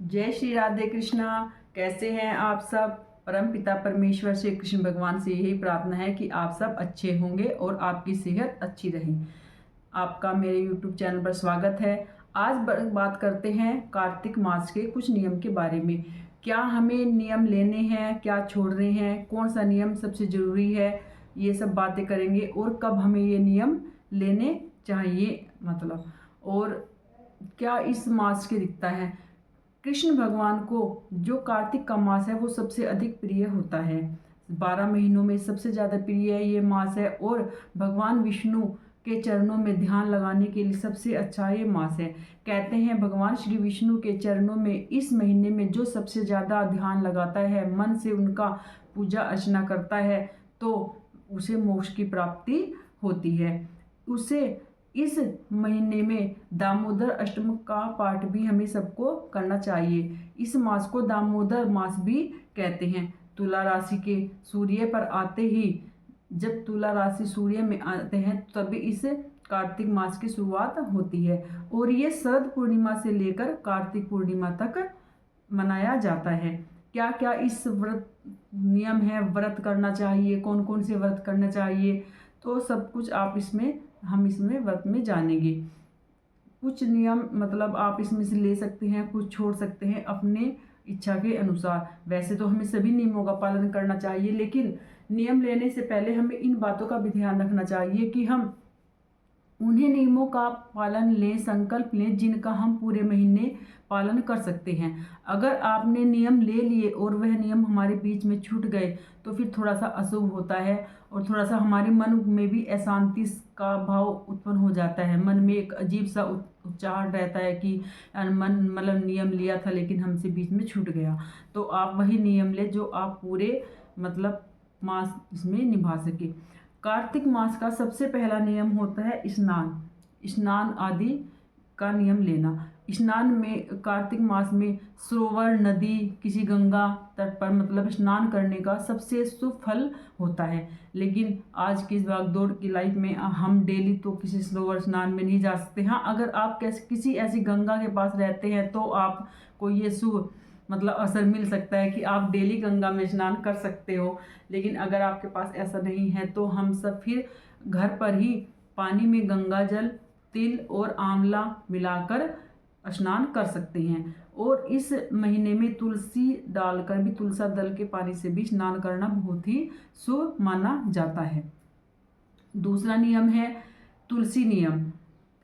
जय श्री राधे कृष्णा। कैसे हैं आप सब। परम पिता परमेश्वर से कृष्ण भगवान से यही प्रार्थना है कि आप सब अच्छे होंगे और आपकी सेहत अच्छी रहे। आपका मेरे YouTube चैनल पर स्वागत है। आज बात करते हैं कार्तिक मास के कुछ नियम के बारे में। क्या हमें नियम लेने हैं, क्या छोड़ रहे हैं, कौन सा नियम सबसे ज़रूरी है, ये सब बातें करेंगे। और कब हमें ये नियम लेने चाहिए और क्या इस मास के दिखता है। कृष्ण भगवान को जो कार्तिक का मास है वो सबसे अधिक प्रिय होता है। 12 महीनों में सबसे ज़्यादा प्रिय ये मास है और भगवान विष्णु के चरणों में ध्यान लगाने के लिए सबसे अच्छा ये मास है। कहते हैं भगवान श्री विष्णु के चरणों में इस महीने में जो सबसे ज़्यादा ध्यान लगाता है, मन से उनका पूजा अर्चना करता है, तो उसे मोक्ष की प्राप्ति होती है। उसे इस महीने में दामोदर अष्टमी का पाठ भी हमें सबको करना चाहिए। इस मास को दामोदर मास भी कहते हैं। तुला राशि के सूर्य पर आते ही, जब तुला राशि सूर्य में आते हैं तभी इस कार्तिक मास की शुरुआत होती है और ये शरद पूर्णिमा से लेकर कार्तिक पूर्णिमा तक मनाया जाता है। क्या क्या इस व्रत नियम है, व्रत करना चाहिए, कौन कौन से व्रत करना चाहिए, तो सब कुछ हम इसमें व्रत में जानेंगे। कुछ नियम आप इसमें से ले सकते हैं, कुछ छोड़ सकते हैं अपने इच्छा के अनुसार। वैसे तो हमें सभी नियमों का पालन करना चाहिए, लेकिन नियम लेने से पहले हमें इन बातों का भी ध्यान रखना चाहिए कि हम उन्हीं नियमों का पालन लें, संकल्प लें जिनका हम पूरे महीने पालन कर सकते हैं। अगर आपने नियम ले लिए और वह नियम हमारे बीच में छूट गए तो फिर थोड़ा सा अशुभ होता है और थोड़ा सा हमारे मन में भी अशांति का भाव उत्पन्न हो जाता है। मन में एक अजीब सा उच्चाहट रहता है कि मन नियम लिया था लेकिन हमसे बीच में छूट गया। तो आप वही नियम ले जो आप पूरे मास इसमें निभा सके। कार्तिक मास का सबसे पहला नियम होता है स्नान आदि का नियम लेना। स्नान में कार्तिक मास में सरोवर, नदी, किसी गंगा तट पर स्नान करने का सबसे शुभ फल होता है। लेकिन आज की इस भागदौड़ की लाइफ में हम डेली तो किसी सरोवर स्नान में नहीं जा सकते। हाँ, अगर आप किसी ऐसी गंगा के पास रहते हैं तो आपको ये शुभ असर मिल सकता है कि आप डेली गंगा में स्नान कर सकते हो। लेकिन अगर आपके पास ऐसा नहीं है तो हम सब फिर घर पर ही पानी में गंगा जल, तिल और आंवला मिलाकर स्नान कर सकते हैं। और इस महीने में तुलसी डालकर भी, तुलसी दल के पानी से भी स्नान करना बहुत ही शुभ माना जाता है। दूसरा नियम है तुलसी नियम।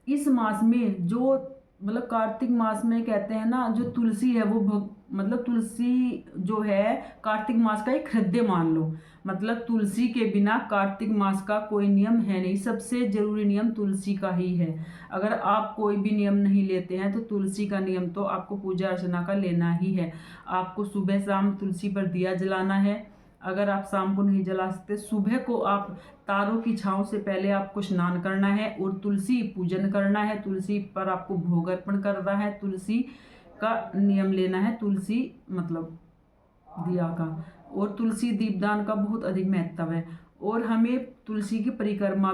इस मास में जो कार्तिक मास में कहते हैं ना, जो तुलसी है वो तुलसी जो है कार्तिक मास का एक हृदय मान लो। तुलसी के बिना कार्तिक मास का कोई नियम है नहीं। सबसे जरूरी नियम तुलसी का ही है। अगर आप कोई भी नियम नहीं लेते हैं तो तुलसी का नियम तो आपको पूजा अर्चना का लेना ही है। आपको सुबह शाम तुलसी पर दिया जलाना है। अगर आप शाम को नहीं जला सकते, सुबह को आप तारों की छांव से पहले आपको स्नान करना है और तुलसी पूजन करना है। तुलसी पर आपको भोग अर्पण करना है। तुलसी का नियम लेना है, तुलसी दिया का। और तुलसी दीपदान का बहुत अधिक महत्व है। और हमें तुलसी की परिक्रमा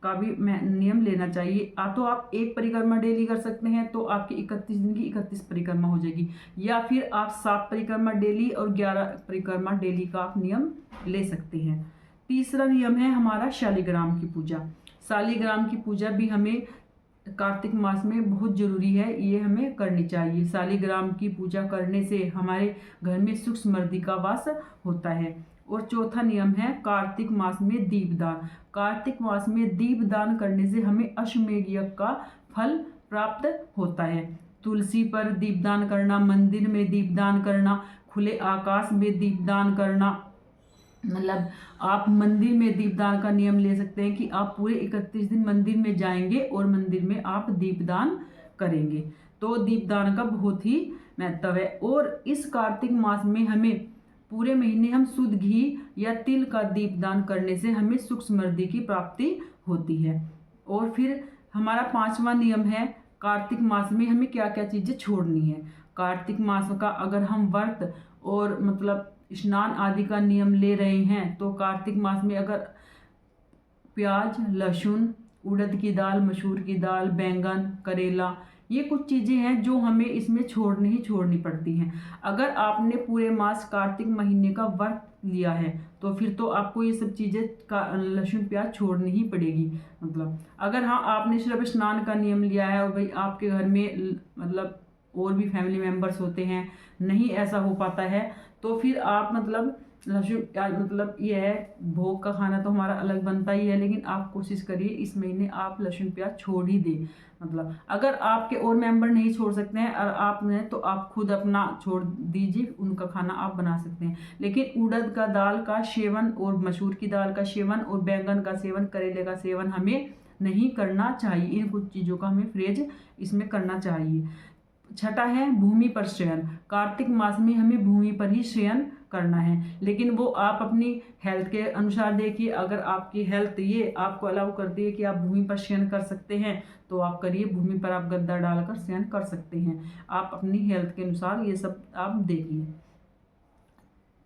का भी नियम लेना चाहिए। तो आप एक परिक्रमा डेली कर सकते हैं तो आपकी 31 दिन की 31 परिक्रमा हो जाएगी, या फिर आप 7 परिक्रमा डेली और 11 परिक्रमा डेली का आप नियम ले सकते हैं। तीसरा नियम है हमारा शालिग्राम की पूजा। शालिग्राम की पूजा भी हमें कार्तिक मास में बहुत जरूरी है, ये हमें करनी चाहिए। शालिग्राम की पूजा करने से हमारे घर में सुख समृद्धि का वास होता है। और चौथा नियम है कार्तिक मास में दीपदान। कार्तिक मास में दीपदान करने से हमें अश्वमेध यज्ञ का फल प्राप्त होता है। तुलसी पर दीपदान करना, मंदिर में दीपदान करना, खुले आकाश में दीपदान करना, आप मंदिर में दीपदान का नियम ले सकते हैं कि आप पूरे 31 दिन मंदिर में जाएंगे और मंदिर में आप दीपदान करेंगे। तो दीपदान का बहुत ही महत्व है। और इस कार्तिक मास में हमें पूरे महीने हम शुद्ध घी या तिल का दीपदान करने से हमें सुख समृद्धि की प्राप्ति होती है। और फिर हमारा पांचवा नियम है कार्तिक मास में हमें क्या क्या चीज़ें छोड़नी है। कार्तिक मास का अगर हम व्रत और स्नान आदि का नियम ले रहे हैं तो कार्तिक मास में अगर प्याज, लहसुन, उड़द की दाल, मसूर की दाल, बैंगन, करेला, ये कुछ चीज़ें हैं जो हमें इसमें छोड़नी पड़ती हैं। अगर आपने पूरे मास कार्तिक महीने का व्रत लिया है तो फिर तो आपको ये सब चीज़ें का लहसुन प्याज छोड़नी ही पड़ेगी। मतलब अगर हाँ आपने सिर्फ स्नान का नियम लिया है और भाई आपके घर में मतलब और भी फैमिली मेम्बर्स होते हैं, नहीं ऐसा हो पाता है, तो फिर आप मतलब लहसुन प्याज मतलब ये है, भोग का खाना तो हमारा अलग बनता ही है, लेकिन आप कोशिश करिए इस महीने आप लहसुन प्याज छोड़ ही दें। मतलब अगर आपके और मेंबर नहीं छोड़ सकते हैं और आप ने तो आप खुद अपना छोड़ दीजिए, उनका खाना आप बना सकते हैं। लेकिन उड़द का दाल का सेवन और मसूर की दाल का सेवन और बैंगन का सेवन, करेले का सेवन हमें नहीं करना चाहिए। इन कुछ चीज़ों का हमें परहेज इसमें करना चाहिए। छठा है भूमि पर शयन। कार्तिक मास में हमें भूमि पर ही शयन करना है, लेकिन वो आप अपनी हेल्थ के अनुसार देखिए। अगर आपकी हेल्थ ये आपको अलाउ करती है कि आप भूमि पर शयन कर सकते हैं तो आप करिए, भूमि पर आप गद्दा डालकर शयन कर सकते हैं। आप अपनी हेल्थ के अनुसार ये सब आप देखिए।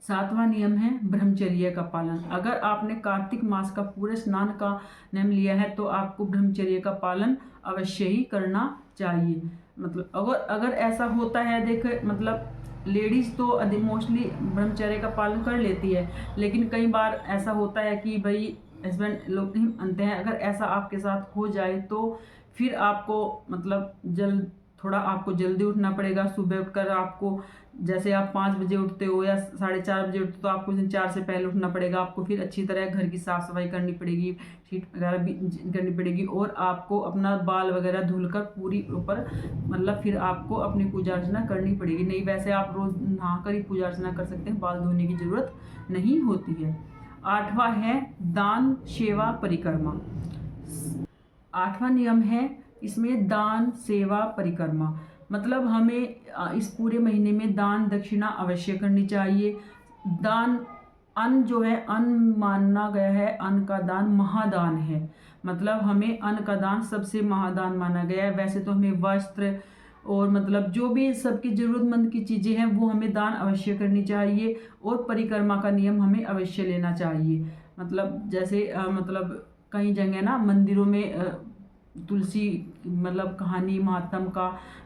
सातवां नियम है ब्रह्मचर्य का पालन। अगर आपने कार्तिक मास का पूरे स्नान का नियम लिया है तो आपको ब्रह्मचर्य का पालन अवश्य ही करना चाहिए। मतलब अगर ऐसा होता है, देख मतलब लेडीज तो अधिक मोस्टली ब्रह्मचर्य का पालन कर लेती है, लेकिन कई बार ऐसा होता है कि भाई हस्बैंड लोग नहीं मानते हैं। अगर ऐसा आपके साथ हो जाए तो फिर आपको मतलब थोड़ा आपको जल्दी उठना पड़ेगा। सुबह उठकर आपको, जैसे आप 5 बजे उठते हो या 4:30 बजे उठते हो, तो आपको 4 से पहले उठना पड़ेगा। आपको फिर अच्छी तरह घर की साफ सफाई करनी पड़ेगी, शीट वगैरह भी करनी पड़ेगी, और आपको अपना बाल वगैरह धुलकर पूरी ऊपर मतलब फिर आपको अपनी पूजा अर्चना करनी पड़ेगी। नहीं वैसे आप रोज नहाकर ही पूजा अर्चना कर सकते हैं, बाल धोने की जरूरत नहीं होती है। आठवां है दान सेवा परिक्रमा। आठवां नियम है इसमें दान सेवा परिक्रमा। मतलब हमें इस पूरे महीने में दान दक्षिणा अवश्य करनी चाहिए। दान, अन्न जो है, अन्न माना गया है, अन्न का दान महादान है। मतलब हमें अन्न का दान सबसे महादान माना गया है। वैसे तो हमें वस्त्र और मतलब जो भी सबकी जरूरतमंद की चीज़ें हैं वो हमें दान अवश्य करनी चाहिए, और परिक्रमा का नियम हमें अवश्य लेना चाहिए। मतलब जैसे मतलब कई जगह ना मंदिरों में तुलसी मतलब कहानी महात्म का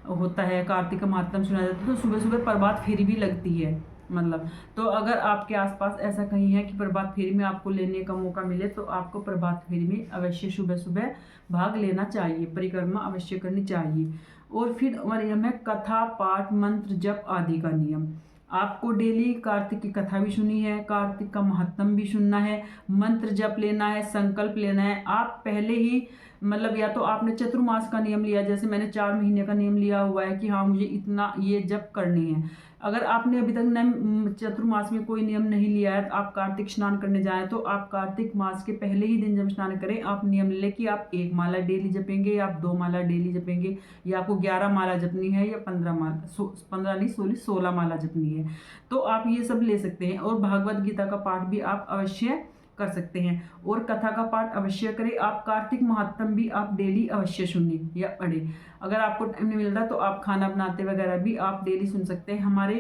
होता है, कार्तिक का महात्म सुना जाता है, तो सुबह सुबह प्रभात फेरी भी लगती है। मतलब तो अगर आपके आसपास ऐसा कहीं है कि प्रभात फेरी में आपको लेने का मौका मिले तो आपको प्रभात फेरी में अवश्य सुबह सुबह भाग लेना चाहिए, परिक्रमा अवश्य करनी चाहिए। और फिर नियम है कथा पाठ मंत्र जप आदि का नियम। आपको डेली कार्तिक की कथा भी सुनी है, कार्तिक का महात्म भी सुनना है, मंत्र जप लेना है, संकल्प लेना है। आप पहले ही मतलब या तो आपने चतुर्मास का नियम लिया, जैसे मैंने 4 महीने का नियम लिया हुआ है कि हाँ मुझे इतना ये जप करनी है। अगर आपने अभी तक चतुर्मास में कोई नियम नहीं लिया है, आप कार्तिक स्नान करने जाएं तो आप कार्तिक मास के पहले ही दिन जब स्नान करें आप नियम ले कि आप 1 माला डेली जपेंगे या आप 2 माला डेली जपेंगे, या आपको 11 माला जपनी है या 15 माला 15 नहीं 16 माला जपनी है, तो आप ये सब ले सकते हैं। और भागवत गीता का पाठ भी आप अवश्य कर सकते हैं, और कथा का पाठ अवश्य करें। आप कार्तिक महात्म भी आप डेली अवश्य सुने या पढ़े। अगर आपको टाइम नहीं मिल रहा तो आप खाना बनाते वगैरह भी आप डेली सुन सकते हैं। हमारे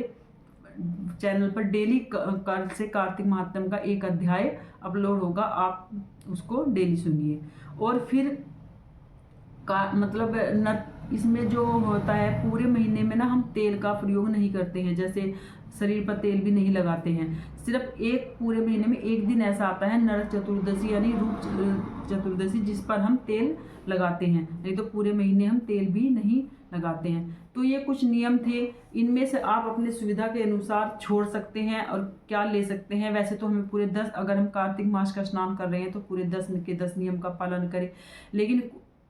चैनल पर डेली से कार्तिक महात्म का एक अध्याय अपलोड होगा, आप उसको डेली सुनिए। और फिर मतलब इसमें जो होता है पूरे महीने में ना हम तेल का प्रयोग नहीं करते हैं, जैसे शरीर पर तेल भी नहीं लगाते हैं। सिर्फ एक पूरे महीने में एक दिन ऐसा आता है नरक चतुर्दशी यानी रूप चतुर्दशी, जिस पर हम तेल लगाते हैं, नहीं तो पूरे महीने हम तेल भी नहीं लगाते हैं। तो ये कुछ नियम थे, इनमें से आप अपने सुविधा के अनुसार छोड़ सकते हैं और क्या ले सकते हैं। वैसे तो हमें पूरे 10, अगर हम कार्तिक मास का स्नान कर रहे हैं तो पूरे 10 के 10 नियम का पालन करें, लेकिन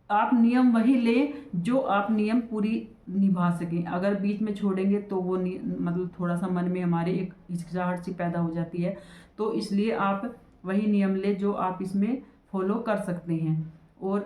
आप नियम वही लें जो आप नियम पूरी निभा सकें। अगर बीच में छोड़ेंगे तो वो मतलब थोड़ा सा मन में हमारे एक हिचकिचाहट सी पैदा हो जाती है, तो इसलिए आप वही नियम ले जो आप इसमें फॉलो कर सकते हैं। और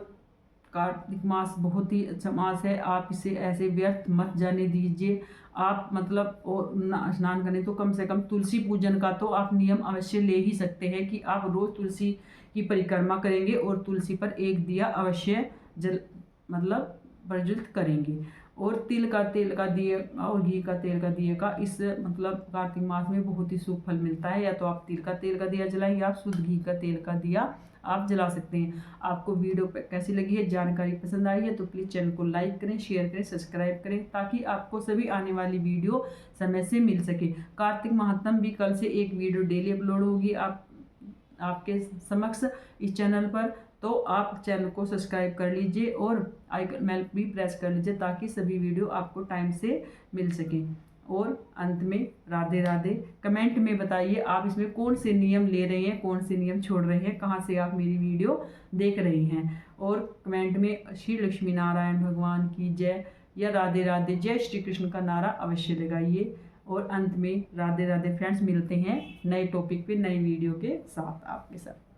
कार्तिक मास बहुत ही अच्छा मास है, आप इसे ऐसे व्यर्थ मत जाने दीजिए। आप मतलब और स्नान करें तो कम से कम तुलसी पूजन का तो आप नियम अवश्य ले ही सकते हैं कि आप रोज तुलसी की परिक्रमा करेंगे और तुलसी पर एक दिया अवश्य मतलब प्रज्वलित करेंगे। और तिल का तेल का दिए और घी का तेल का दिए का इस मतलब कार्तिक मास में बहुत ही शुभ फल मिलता है। या तो आप तिल का तेल का दिया जलाएं या आप शुद्ध घी का तेल का दिया आप जला सकते हैं। आपको वीडियो कैसी लगी है, जानकारी पसंद आई है तो प्लीज़ चैनल को लाइक करें, शेयर करें, सब्सक्राइब करें ताकि आपको सभी आने वाली वीडियो समय से मिल सके। कार्तिक महात्म भी कल से एक वीडियो डेली अपलोड होगी आपके समक्ष इस चैनल पर, तो आप चैनल को सब्सक्राइब कर लीजिए और आइकन बेल भी प्रेस कर लीजिए ताकि सभी वीडियो आपको टाइम से मिल सके। और अंत में राधे राधे। कमेंट में बताइए आप इसमें कौन से नियम ले रहे हैं, कौन से नियम छोड़ रहे हैं, कहाँ से आप मेरी वीडियो देख रहे हैं। और कमेंट में श्री लक्ष्मी नारायण भगवान की जय या राधे राधे, जय श्री कृष्ण का नारा अवश्य लगाइए। और अंत में राधे राधे फ्रेंड्स, मिलते हैं नए टॉपिक पे नई वीडियो के साथ आपके साथ।